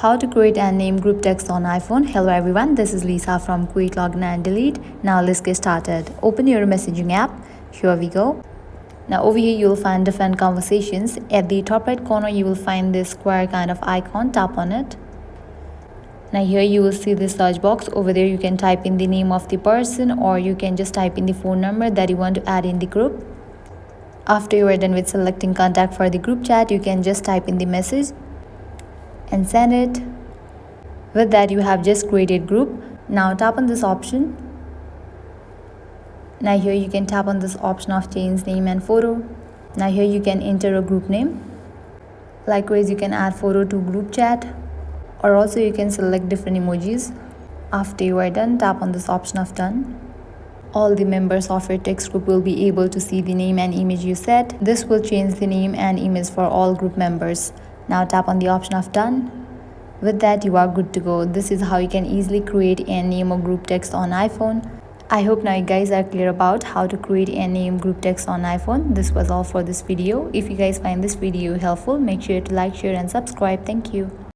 How to create and name group text on iPhone. Hello everyone, this is Lisa from Create, Login and Delete. Now let's get started. Open your messaging app. Here we go. Now over here you'll find different conversations. At the top right corner you will find this square kind of icon. Tap on it. Now here you will see the search box. Over there you can type in the name of the person, or you can just type in the phone number that you want to add in the group. After you are done with selecting contact for the group chat, you can just type in the message and send it. With that you have just created group. Now tap on this option. Now here you can tap on this option of change name and photo. Now here you can enter a group name. Likewise you can add photo to group chat, or also you can select different emojis. After you are done, tap on this option of done. All the members of your text group will be able to see the name and image you set. This will change the name and image for all group members. Now tap on the option of done. With that you are good to go. This is how you can easily create and name a group text on iPhone. I hope now you guys are clear about how to create and name group text on iPhone. This was all for this video. If you guys find this video helpful, make sure to like, share and subscribe. Thank you.